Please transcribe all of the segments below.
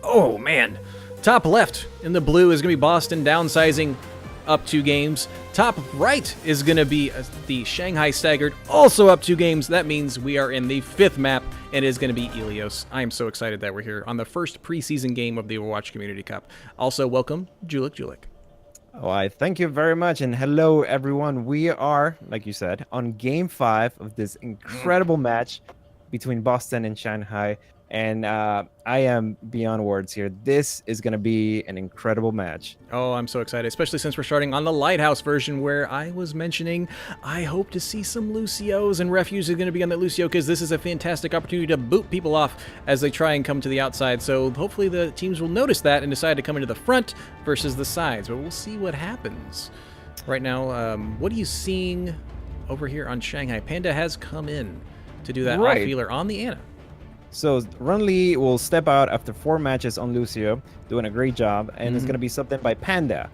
Oh, man. Top left in the blue is going to be Boston downsizing up 2 games. Top right is going to be the Shanghai Staggered, also up 2 games. That means we are in the 5th map, and it is going to be Ilios. I am so excited that we're here on the first preseason game of the Overwatch Community Cup. Also, welcome, Julik. Oh, I thank you very much, and hello, everyone. We are, like you said, on Game 5 of this incredible match between Boston and Shanghai. And I am beyond words here. This is going to be an incredible match. Oh, I'm so excited, especially since we're starting on the Lighthouse version where I was mentioning I hope to see some Lucios, and Refuge is going to be on that Lucio because this is a fantastic opportunity to boot people off as they try and come to the outside. So hopefully the teams will notice that and decide to come into the front versus the sides. But we'll see what happens. Right now, what are you seeing over here on Shanghai? Panda has come in to do that off-healer on the Ana. So Runley will step out after 4 matches on Lucio, doing a great job, and it's going to be subbed in by Panda.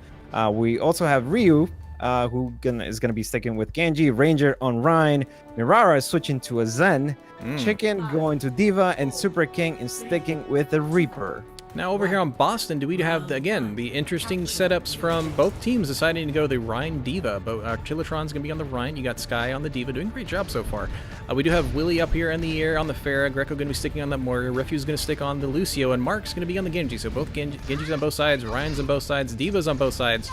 We also have Ryu, who is going to be sticking with Genji, Ranger on Rhine, Mirara is switching to a Zen, Chicken going to Diva, and Super King is sticking with the Reaper. Now over here on Boston, do we have, again, the interesting setups from both teams deciding to go the Rhine Diva. But Artillatron's going to be on the Rhine. You got Sky on the Diva, doing a great job so far. We do have Willie up here in the air on the Pharah. Greco going to be sticking on that Mortar. Refuse going to stick on the Lucio, and Mark's going to be on the Genji. So both Genji's on both sides, Ryan's on both sides, Diva's on both sides.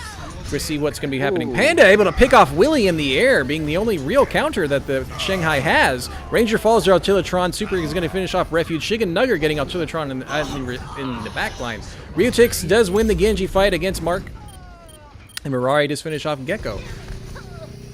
We'll see what's going to be happening. Panda able to pick off Willie in the air, being the only real counter that the Shanghai has. Ranger falls to Artillatron. Super is going to finish off Refuge. Shigan Nugger getting Artillatron in the back line. Ryutix does win the Genji fight against Mark. And Mirari does finish off Gecko.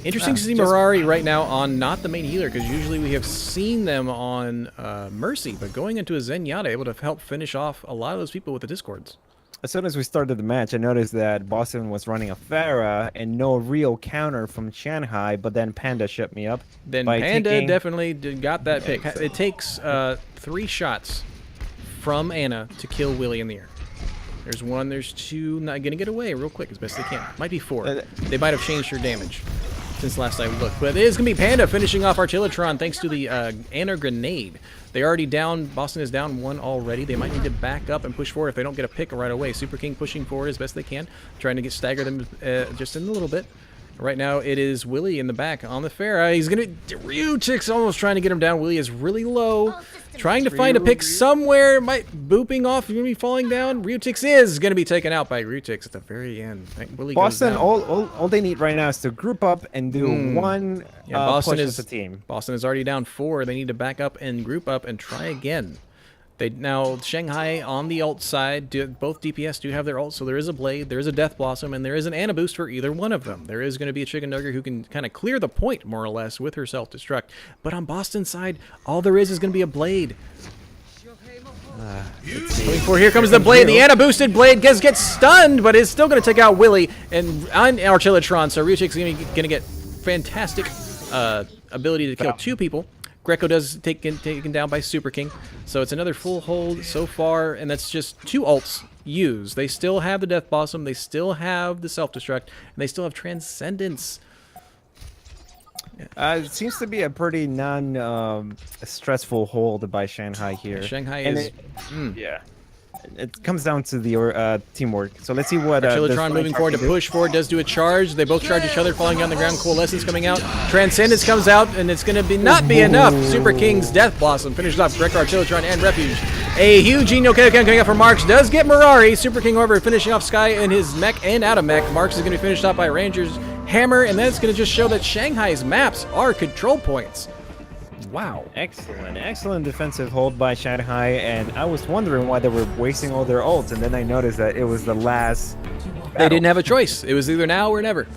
Interesting to see Mirari right now on not the main healer, because usually we have seen them on Mercy, but going into a Zenyatta, able to help finish off a lot of those people with the Discords. As soon as we started the match, I noticed that Boston was running a Pharah and no real counter from Shanghai, but then Panda shut me up. Then Panda definitely got that pick. It takes 3 shots from Ana to kill Willie in the air. There's 1, there's 2, not gonna get away real quick as best they can. Might be 4. They might have changed your damage since last I looked. But it is gonna be Panda finishing off Artillatron thanks to the Ana grenade. They already down, Boston is down 1 already. They might need to back up and push forward if they don't get a pick right away. Super King pushing forward as best they can, trying to stagger them just in a little bit. Right now, it is Willie in the back on the Pharah. He's going to... Ryutik's almost trying to get him down. Willie is really low. Trying to find a pick somewhere. Might booping off. Going to be falling down. Ryutix is going to be taken out by Ryutix at the very end. Willie Boston, goes down. all they need right now is to group up and do one Boston push is as a team. Boston is already down 4. They need to back up and group up and try again. Now, Shanghai on the ult side, both DPS do have their ult, so there is a Blade, there is a Death Blossom, and there is an Ana boost for either one of them. There is going to be a Chicken Nugger who can kind of clear the point, more or less, with her self-destruct. But on Boston's side, all there is going to be a Blade. Here comes the Blade. The Ana boosted Blade gets stunned, but is still going to take out Willie and Artillatron, so Ryutik's going to get fantastic ability to kill 2 people. Greco does taken down by Super King, so it's another full hold so far, and that's just 2 ults used. They still have the Death Blossom, they still have the Self-Destruct, and they still have Transcendence. It seems to be a pretty stressful hold by Shanghai here. Shanghai is... Yeah. It comes down to the teamwork. So let's see what... Artillatron moving forward to push forward, does do a charge. They both charge each other, falling down the ground. Coalescence coming out. Transcendence comes out, and it's going to not be enough. Super King's Death Blossom finishes off Greco, Artillatron, and Refuge. A huge Genio coming out for Marks. Does get Mirari. Super King, however, finishing off Sky in his mech and out of mech. Marks is going to be finished off by Ranger's Hammer, and that's going to just show that Shanghai's maps are control points. Wow. Excellent defensive hold by Shanghai, and I was wondering why they were wasting all their ults, and then I noticed that it was the last battle. They didn't have a choice. It was either now or never.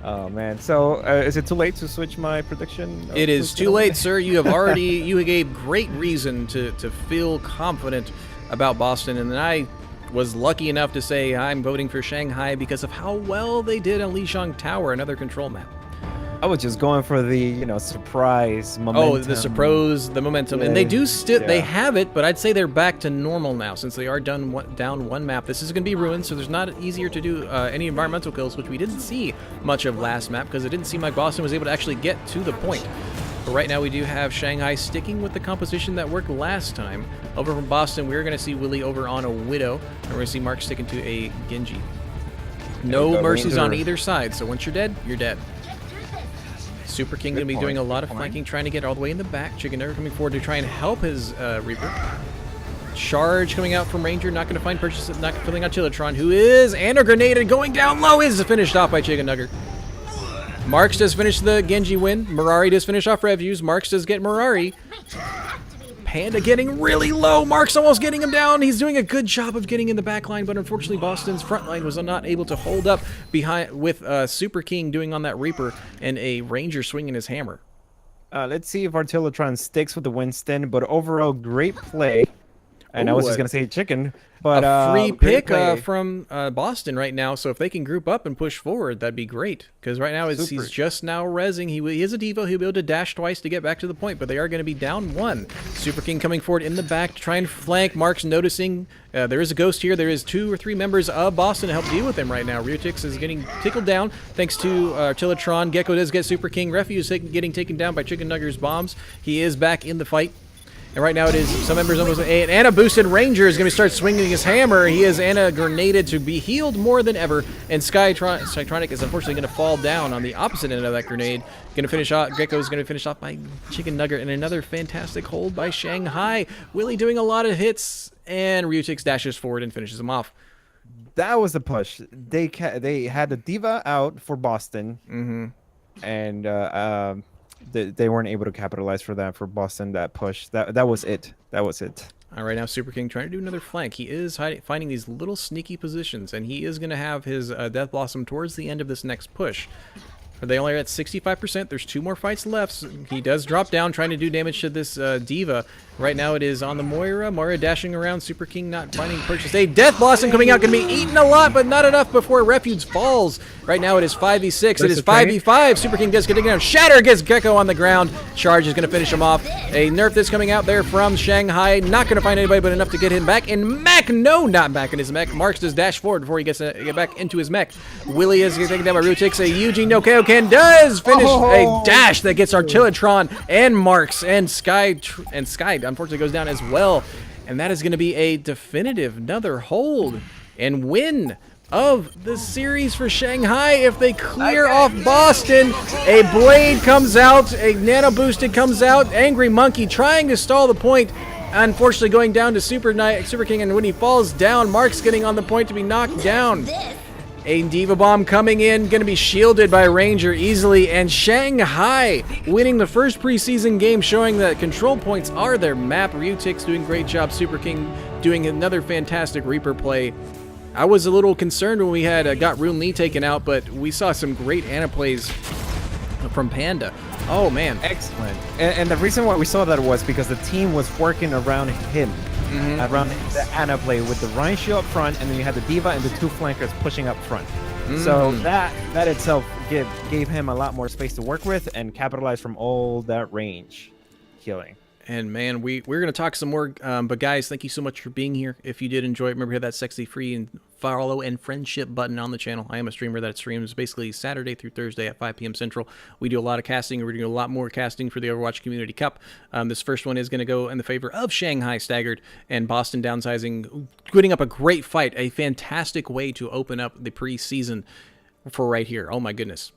Oh man, so is it too late to switch my prediction? It is too late, sir. You have already, you gave great reason to feel confident about Boston, and then I was lucky enough to say I'm voting for Shanghai because of how well they did on Lijiang Tower, another control map. I was just going for the, surprise momentum. Oh, the momentum. Yeah. And they do still, they have it, but I'd say they're back to normal now since they are down 1 map. This is going to be ruined, so there's not easier to do any environmental kills, which we didn't see much of last map because it didn't seem like Boston was able to actually get to the point. But right now we do have Shanghai sticking with the composition that worked last time. Over from Boston, we're going to see Willie over on a Widow, and we're going to see Mark sticking to a Genji. No mercies on either side, so once you're dead, you're dead. Super King going to be doing a lot of flanking, trying to get all the way in the back. Chicken Nugget coming forward to try and help his Reaper. Charge coming out from Ranger, not going to find purchase, not filling out Chillatron, who is, and a grenade going down low, is finished off by Chicken Nugget. Marks does finish the Genji win. Mirari does finish off Reviews. Marks does get Mirari. Panda getting really low. Mark's almost getting him down. He's doing a good job of getting in the back line, but unfortunately Boston's front line was not able to hold up behind with Super King doing on that Reaper and a Ranger swinging his hammer. Let's see if Artillotron sticks with the Winston, but overall, great play. And I was just going to say chicken, but a free pick from Boston right now. So if they can group up and push forward, that'd be great. Because right now he's just now rezzing. He is a diva. He'll be able to dash twice to get back to the point, but they are going to be down one. Super King coming forward in the back to try and flank. Mark's noticing there is a ghost here. There is 2 or 3 members of Boston to help deal with him right now. Ryutix is getting tickled down thanks to Artillotron. Gecko does get Super King. Refuge getting taken down by Chicken Nugger's bombs. He is back in the fight. And right now it is some members almost an Anna boosted Ranger is going to start swinging his hammer. He is Anna grenaded to be healed more than ever, and Skytronic is unfortunately going to fall down on the opposite end of that grenade. Going to finish off. Gecko is going to finish off by Chicken Nugget, and another fantastic hold by Shanghai. Willie doing a lot of hits, and Ryutix dashes forward and finishes him off. That was the push. They had the diva out for Boston, and they weren't able to capitalize for that for Boston. That push, that was it. That was it. All right, now Super King trying to do another flank. He is finding these little sneaky positions, and he is going to have his Death Blossom towards the end of this next push. They only are at 65%. There's 2 more fights left. So he does drop down, trying to do damage to this diva. Right now it is on the Moira. Moira dashing around. Super King not finding purchase. A Death Blossom coming out. Going to be eaten a lot, but not enough before Refuge falls. Right now it is 5v6. It is 5v5. Super King does get taken down. Shatter gets Gecko on the ground. Charge is going to finish him off. A nerf that's coming out there from Shanghai. Not going to find anybody but enough to get him back. And Mech, no, not back in his mech. Marks does dash forward before he gets to get back into his mech. Willie is taken down by Ryutix. A Eugene no Kaioken does finish a dash that gets Artillotron and Marks, and Sky unfortunately goes down as well. And that is going to be a definitive another hold and win of the series for Shanghai if they clear off Boston. A Blade comes out, a Nano Boosted comes out, Angry Monkey trying to stall the point, unfortunately going down to Super King, and when he falls down, Mark's getting on the point to be knocked down. A Diva Bomb coming in, going to be shielded by Ranger easily, and Shanghai winning the first preseason game, showing that control points are their map. Ryutix doing a great job, Super King doing another fantastic Reaper play. I was a little concerned when we had got Rune Lee taken out, but we saw some great Ana plays from Panda. Oh man, excellent. And the reason why we saw that was because the team was working around him. Around the Ana play with the Ryan Shield up front, and then you had the Diva and the 2 flankers pushing up front. So that itself gave him a lot more space to work with and capitalize from all that range healing. And man, we're going to talk some more, but guys, thank you so much for being here. If you did enjoy it, remember to hit that sexy free and follow and friendship button on the channel. I am a streamer that streams basically Saturday through Thursday at 5 p.m. Central. We do a lot of casting. We're doing a lot more casting for the Overwatch Community Cup. This first one is going to go in the favor of Shanghai Staggered and Boston Downsizing, putting up a great fight, a fantastic way to open up the preseason for right here. Oh my goodness.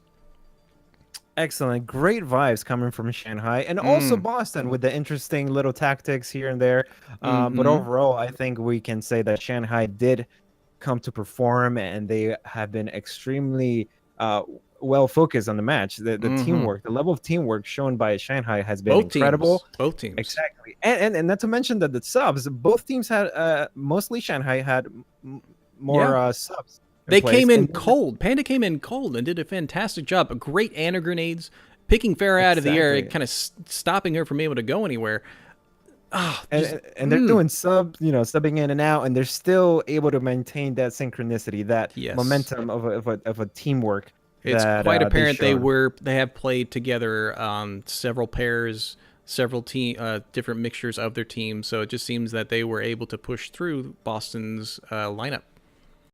Excellent. Great vibes coming from Shanghai and also Boston with the interesting little tactics here and there. But overall, I think we can say that Shanghai did come to perform, and they have been extremely well focused on the match. The teamwork, the level of teamwork shown by Shanghai has been incredible. Both teams. Exactly. And not to mention that the subs, both teams had, mostly Shanghai had more subs. They came in cold. Panda came in cold and did a fantastic job. Great Ana grenades, picking Farah out of the air, kind of stopping her from being able to go anywhere. Oh, and they're doing subbing in and out, and they're still able to maintain that synchronicity, that momentum of a teamwork. It's quite apparent they have played together several pairs, several different mixtures of their teams. So it just seems that they were able to push through Boston's lineup.